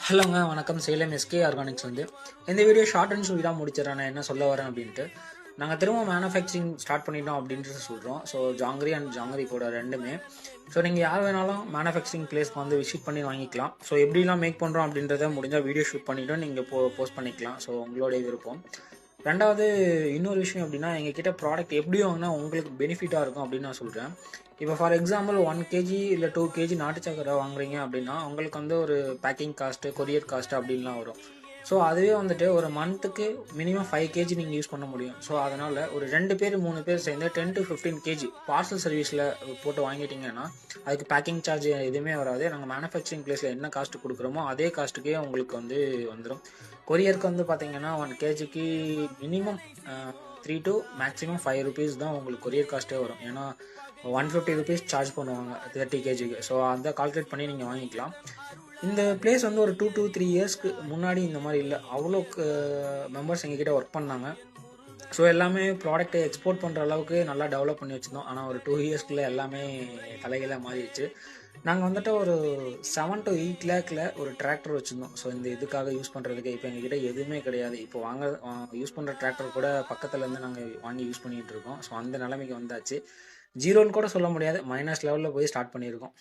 ஹலோங்க வணக்கம். Salem SK organics இந்த video short and ஸ்வீட்டாக முடிச்சிடறேன். நான் என்ன சொல்ல வரேன் அப்படின்ட்டு, நாங்கள் திரும்ப மேனுஃபேக்சரிங் ஸ்டார்ட் பண்ணிட்டோம் அப்படின்ட்டு சொல்கிறோம். ஸோ ஜாங்கிரி அண்ட் ஜாங்கிரி கூட ரெண்டுமே. ஸோ நீங்கள் யார் வேணாலும் மேனுஃபேக்சரிங் பிளேஸ்க்கு விசிட் பண்ணி வாங்கிக்கலாம். ஸோ எப்படிலாம் மேக் பண்ணுறோம் அப்படின்றத முடிஞ்சால் வீடியோ ஷூட் பண்ணிவிட்டு நீங்கள் போஸ்ட் பண்ணிக்கலாம். ஸோ உங்களுடைய விருப்பம். ரெண்டாவது இன்னொரு விஷயம் அப்படின்னா, எங்ககிட்ட ப்ராடக்ட் எப்படி வாங்கினா உங்களுக்கு பெனிஃபிட்டாக இருக்கும் அப்படின்னு நான் சொல்கிறேன். இப்போ ஃபார் எக்ஸாம்பிள் 1 kg இல்லை 2 kg நாட்டு சக்கரை வாங்குறீங்க அப்படின்னா உங்களுக்கு ஒரு பேக்கிங் காஸ்ட்டு, கொரியர் காஸ்ட்டு அப்படின்லாம் வரும். ஸோ அதுவே ஒரு மந்த்துக்கு மினிமம் 5 kg நீங்கள் யூஸ் பண்ண முடியும். ஸோ அதனால் ஒரு 2 பேர் 3 பேர் சேர்ந்து 10 to 15 kg பார்சல் சர்வீஸில் போட்டு வாங்கிட்டீங்கன்னா அதுக்கு பேக்கிங் சார்ஜ் எதுவுமே வராது. நாங்கள் மேனுஃபேக்சரிங் பிளேஸில் என்ன காஸ்ட்டு கொடுக்குறோமோ அதே காஸ்ட்டுக்கே உங்களுக்கு வந்துடும். கொரியருக்கு பார்த்தீங்கன்னா 1 kgக்கு மினிமம் 3 to மேக்ஸிமம் 5 rupees தான் உங்களுக்கு கொரியர் காஸ்ட்டே வரும். ஏன்னா 150 rupees சார்ஜ் பண்ணுவாங்க 30 kgக்கு. ஸோ அந்த கால்குலேட் பண்ணி நீங்கள் வாங்கிக்கலாம். இந்த பிளேஸ் ஒரு 2 to 3 இயர்ஸ்க்கு முன்னாடி இந்த மாதிரி இல்லை. அவ்வளோக்கு மெம்பர்ஸ் எங்ககிட்ட ஒர்க் பண்ணாங்க. ஸோ எல்லாமே ப்ராடக்ட்டை எக்ஸ்போர்ட் பண்ணுற அளவுக்கு நல்லா டெவலப் பண்ணி வச்சுருந்தோம். ஆனால் ஒரு 2 இயர்ஸ்க்குள்ளே எல்லாமே தலைகளாக மாறிடுச்சு. நாங்கள் ஒரு 7 to 8 lakhல ஒரு டிராக்டர் வச்சுருந்தோம். ஸோ இந்த இதுக்காக யூஸ் பண்ணுறதுக்கு இப்போ எங்ககிட்ட எதுவுமே கிடையாது. இப்போ யூஸ் பண்ணுற டிராக்டர் கூட பக்கத்துலேருந்து நாங்கள் வாங்கி யூஸ் பண்ணிகிட்டு இருக்கோம். ஸோ அந்த நிலைமைக்கு வந்தாச்சு. ஜீரோன்னு கூட சொல்ல முடியாது, மைனஸ் லெவலில் போய் ஸ்டார்ட் பண்ணியிருக்கோம்.